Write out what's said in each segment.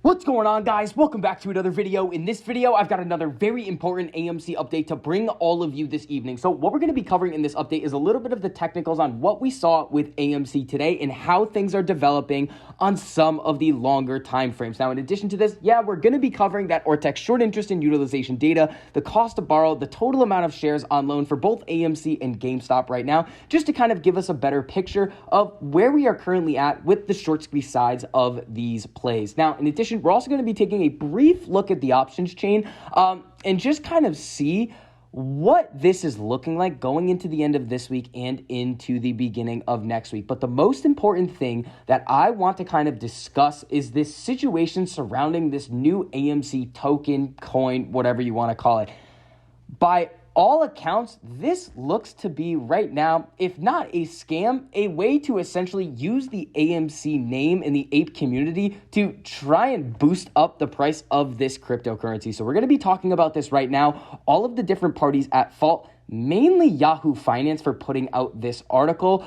What's going on, guys? Welcome back to another video. In this video, I've got another very important AMC update to bring all of you this evening. So what we're going to be covering in this update is a little bit of the technicals on what we saw with AMC today and how things are developing on some of the longer time frames. Now, in addition to this, we're going to be covering that Ortex short interest and utilization data, the cost to borrow, the total amount of shares on loan for both AMC and GameStop right now, just to kind of give us a better picture of where we are currently at with the short squeeze sides of these plays. Now, in addition, we're also going to be taking a brief look at the options chain and just kind of see what this is looking like going into the end of this week and into the beginning of next week. But the most important thing that I want to kind of discuss is this situation surrounding this new AMC token, coin, whatever you want to call it. By all accounts, this looks to be right now, if not a scam, a way to essentially use the AMC name in the ape community to try and boost up the price of this cryptocurrency. So we're going to be talking about this right now, all of the different parties at fault, mainly Yahoo Finance for putting out this article.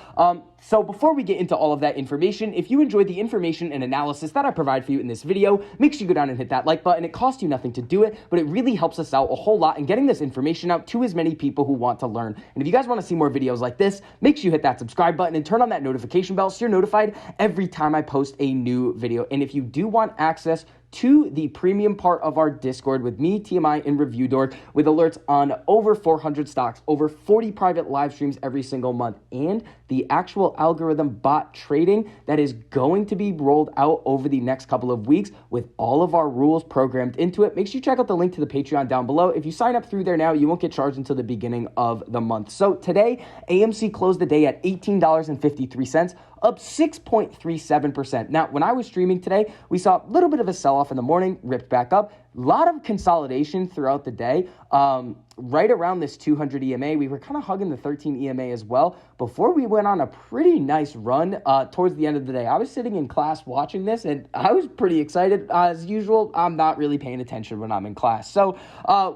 So before we get into all of that information, if you enjoyed the information and analysis that I provide for you in this video, make sure you go down and hit that like button. It costs you nothing to do it, but it really helps us out a whole lot in getting this information out to as many people who want to learn. And if you guys want to see more videos like this, make sure you hit that subscribe button and turn on that notification bell so you're notified every time I post a new video. And if you do want access to the premium part of our Discord with me, TMI, and Review Dork, with alerts on over 400 stocks, over 40 private live streams every single month, and the actual algorithm bot trading that is going to be rolled out over the next couple of weeks with all of our rules programmed into it. Make sure you check out the link to the Patreon down below. If you sign up through there now, you won't get charged until the beginning of the month. So today, AMC closed the day at $18.53, up 6.37%. Now, when I was streaming today, we saw a little bit of a sell-off in the morning, ripped back up. A lot of consolidation throughout the day. Right around this 200 EMA, we were kind of hugging the 13 EMA as well before we went on a pretty nice run towards the end of the day. I was sitting in class watching this, and I was pretty excited. As usual, I'm not really paying attention when I'm in class. So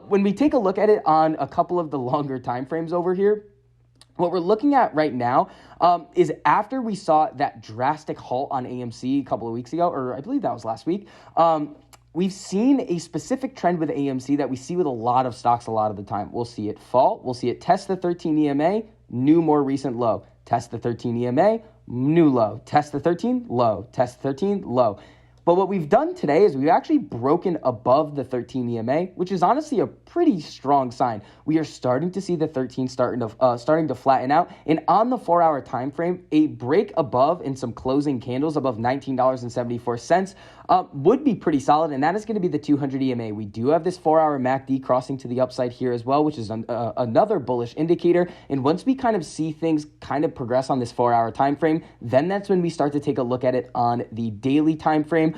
when we take a look at it on a couple of the longer time frames over here, what we're looking at right now is after we saw that drastic halt on AMC a couple of weeks ago, or I believe that was last week, we've seen a specific trend with AMC that we see with a lot of stocks a lot of the time. We'll see it fall. We'll see it test the 13 EMA, new more recent low. Test the 13 EMA, new low. Test the 13, low. Test the 13, low. But what we've done today is we've actually broken above the 13 EMA, which is honestly a pretty strong sign. We are starting to see the 13 starting to flatten out. And on the 4-hour time frame, a break above and some closing candles above $19.74 would be pretty solid, and that is going to be the 200 EMA. We do have this 4-hour MACD crossing to the upside here as well, which is another bullish indicator. And once we kind of see things kind of progress on this 4-hour time frame, then that's when we start to take a look at it on the daily time frame,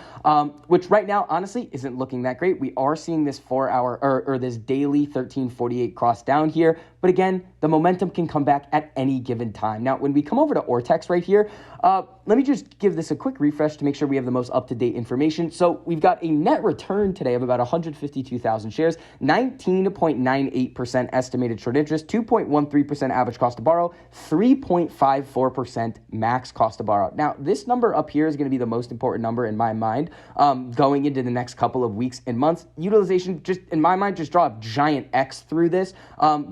which right now honestly isn't looking that great. We are seeing this 4-hour or this daily 1348 cross down here, but again, the momentum can come back at any given time. Now, when we come over to Ortex right here, let me just give this a quick refresh to make sure we have the most up-to-date information. So we've got a net return today of about 152,000 shares, 19.98% estimated short interest, 2.13% average cost to borrow, 3.54% max cost to borrow. Now, this number up here is going to be the most important number in my mind going into the next couple of weeks and months. Utilization, just in my mind, just draw a giant X through this.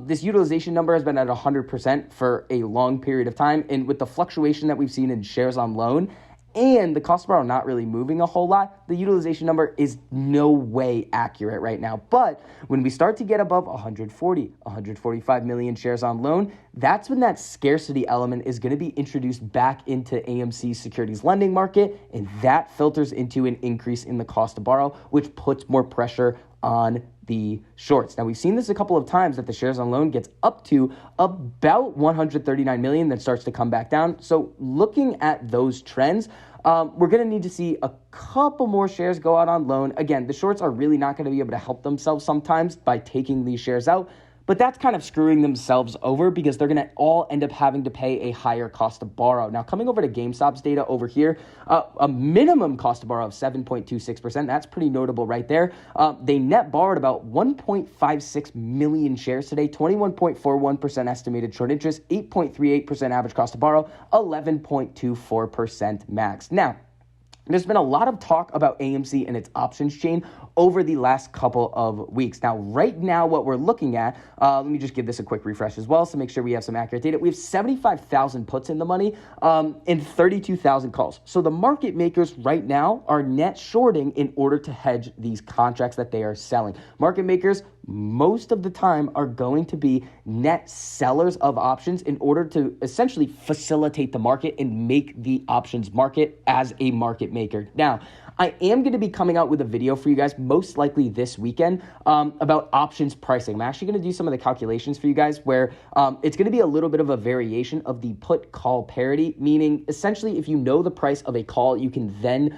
This utilization number has been at 100% for a long period of time, and with the fluctuation that we've seen in shares on loan and the cost to borrow not really moving a whole lot, the utilization number is no way accurate right now. But when we start to get above 145 million shares on loan, that's when that scarcity element is going to be introduced back into AMC's securities lending market, and that filters into an increase in the cost to borrow, which puts more pressure on the shorts. Now, we've seen this a couple of times that the shares on loan gets up to about 139 million, then starts to come back down. So looking at those trends, we're going to need to see a couple more shares go out on loan. Again, the shorts are really not going to be able to help themselves sometimes by taking these shares out. But that's kind of screwing themselves over because they're going to all end up having to pay a higher cost to borrow. Now, coming over to GameStop's data over here, a minimum cost to borrow of 7.26%. That's pretty notable right there. They net borrowed about 1.56 million shares today, 21.41% estimated short interest, 8.38% average cost to borrow, 11.24% max. Now, There's been a lot of talk about AMC and its options chain over the last couple of weeks. Now, right now, what we're looking at, let me just give this a quick refresh as well, so make sure we have some accurate data. We have 75,000 puts in the money and 32,000 calls. So the market makers right now are net shorting in order to hedge these contracts that they are selling. Market makers most of the time are going to be net sellers of options in order to essentially facilitate the market and make the options market as a market maker. Now, I am going to be coming out with a video for you guys, most likely this weekend, about options pricing. I'm actually going to do some of the calculations for you guys where it's going to be a little bit of a variation of the put-call parity, meaning essentially if you know the price of a call, you can then,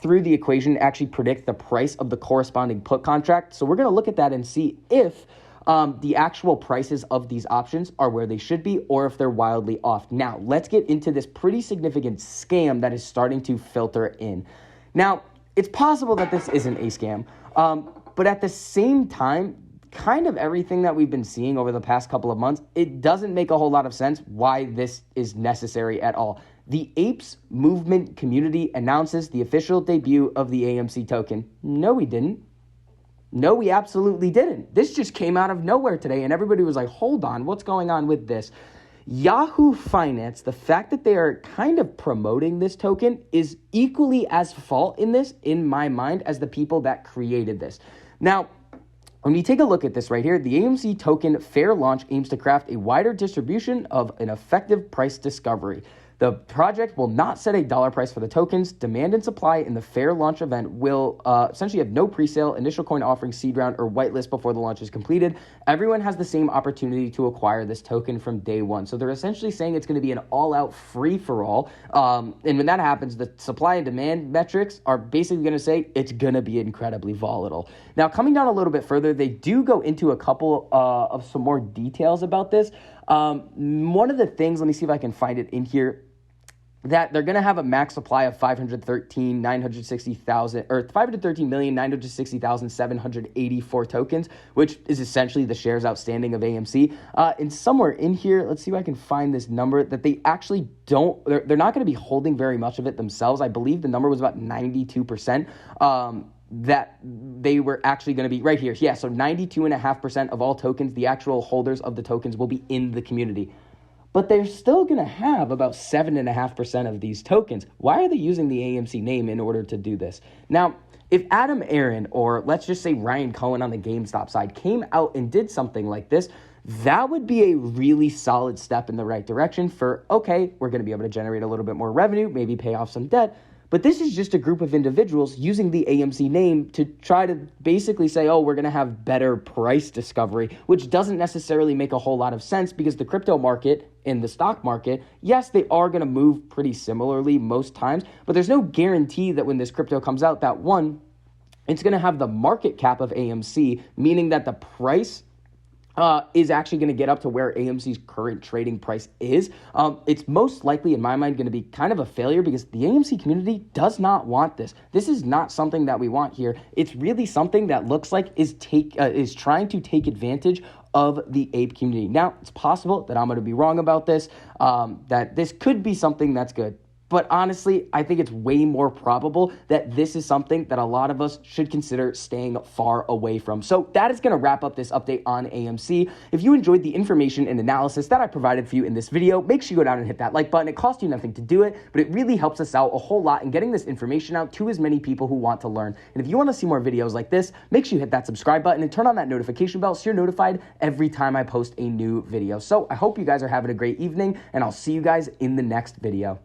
through the equation, actually predict the price of the corresponding put contract. So we're going to look at that and see if the actual prices of these options are where they should be or if they're wildly off. Now, let's get into this pretty significant scam that is starting to filter in. Now, it's possible that this isn't a scam, but at the same time, kind of everything that we've been seeing over the past couple of months, it doesn't make a whole lot of sense why this is necessary at all. The Apes movement community announces the official debut of the AMC token. No, we didn't. No, we absolutely didn't. This just came out of nowhere today, and everybody was like, hold on, what's going on with this? Yahoo Finance, the fact that they are kind of promoting this token is equally as fault in this, in my mind, as the people that created this. Now, when you take a look at this right here, the AMC token fair launch aims to craft a wider distribution of an effective price discovery. The project will not set a dollar price for the tokens. Demand and supply in the fair launch event will essentially have no pre-sale, initial coin offering, seed round, or whitelist before the launch is completed. Everyone has the same opportunity to acquire this token from day one. So they're essentially saying it's going to be an all-out free-for-all. And when that happens, the supply and demand metrics are basically going to say it's going to be incredibly volatile. Now, coming down a little bit further, they do go into a couple of some more details about this. One of the things, let me see if I can find it in here, that they're going to have a max supply of 513,960,784 tokens, which is essentially the shares outstanding of AMC. And somewhere in here, let's see if I can find this number that they actually don't, they're not going to be holding very much of it themselves. I believe the number was about 92%. That they were actually going to be right here. Yeah, so 92.5% of all tokens, the actual holders of the tokens will be in the community. But they're still going to have about 7.5% of these tokens. Why are they using the AMC name in order to do this? Now, if Adam Aaron, or let's just say Ryan Cohen on the GameStop side, came out and did something like this, that would be a really solid step in the right direction for, okay, we're going to be able to generate a little bit more revenue, maybe pay off some debt. But this is just a group of individuals using the AMC name to try to basically say, oh, we're going to have better price discovery, which doesn't necessarily make a whole lot of sense because the crypto market and the stock market, yes, they are going to move pretty similarly most times, but there's no guarantee that when this crypto comes out, that one, it's going to have the market cap of AMC, meaning that the price is actually going to get up to where AMC's current trading price is. It's most likely, in my mind, going to be kind of a failure because the AMC community does not want this. This is not something that we want here. It's really something that looks like is trying to take advantage of the ape community. Now, it's possible that I'm going to be wrong about this, that this could be something that's good. But honestly, I think it's way more probable that this is something that a lot of us should consider staying far away from. So that is going to wrap up this update on AMC. If you enjoyed the information and analysis that I provided for you in this video, make sure you go down and hit that like button. It costs you nothing to do it, but it really helps us out a whole lot in getting this information out to as many people who want to learn. And if you want to see more videos like this, make sure you hit that subscribe button and turn on that notification bell so you're notified every time I post a new video. So I hope you guys are having a great evening, and I'll see you guys in the next video.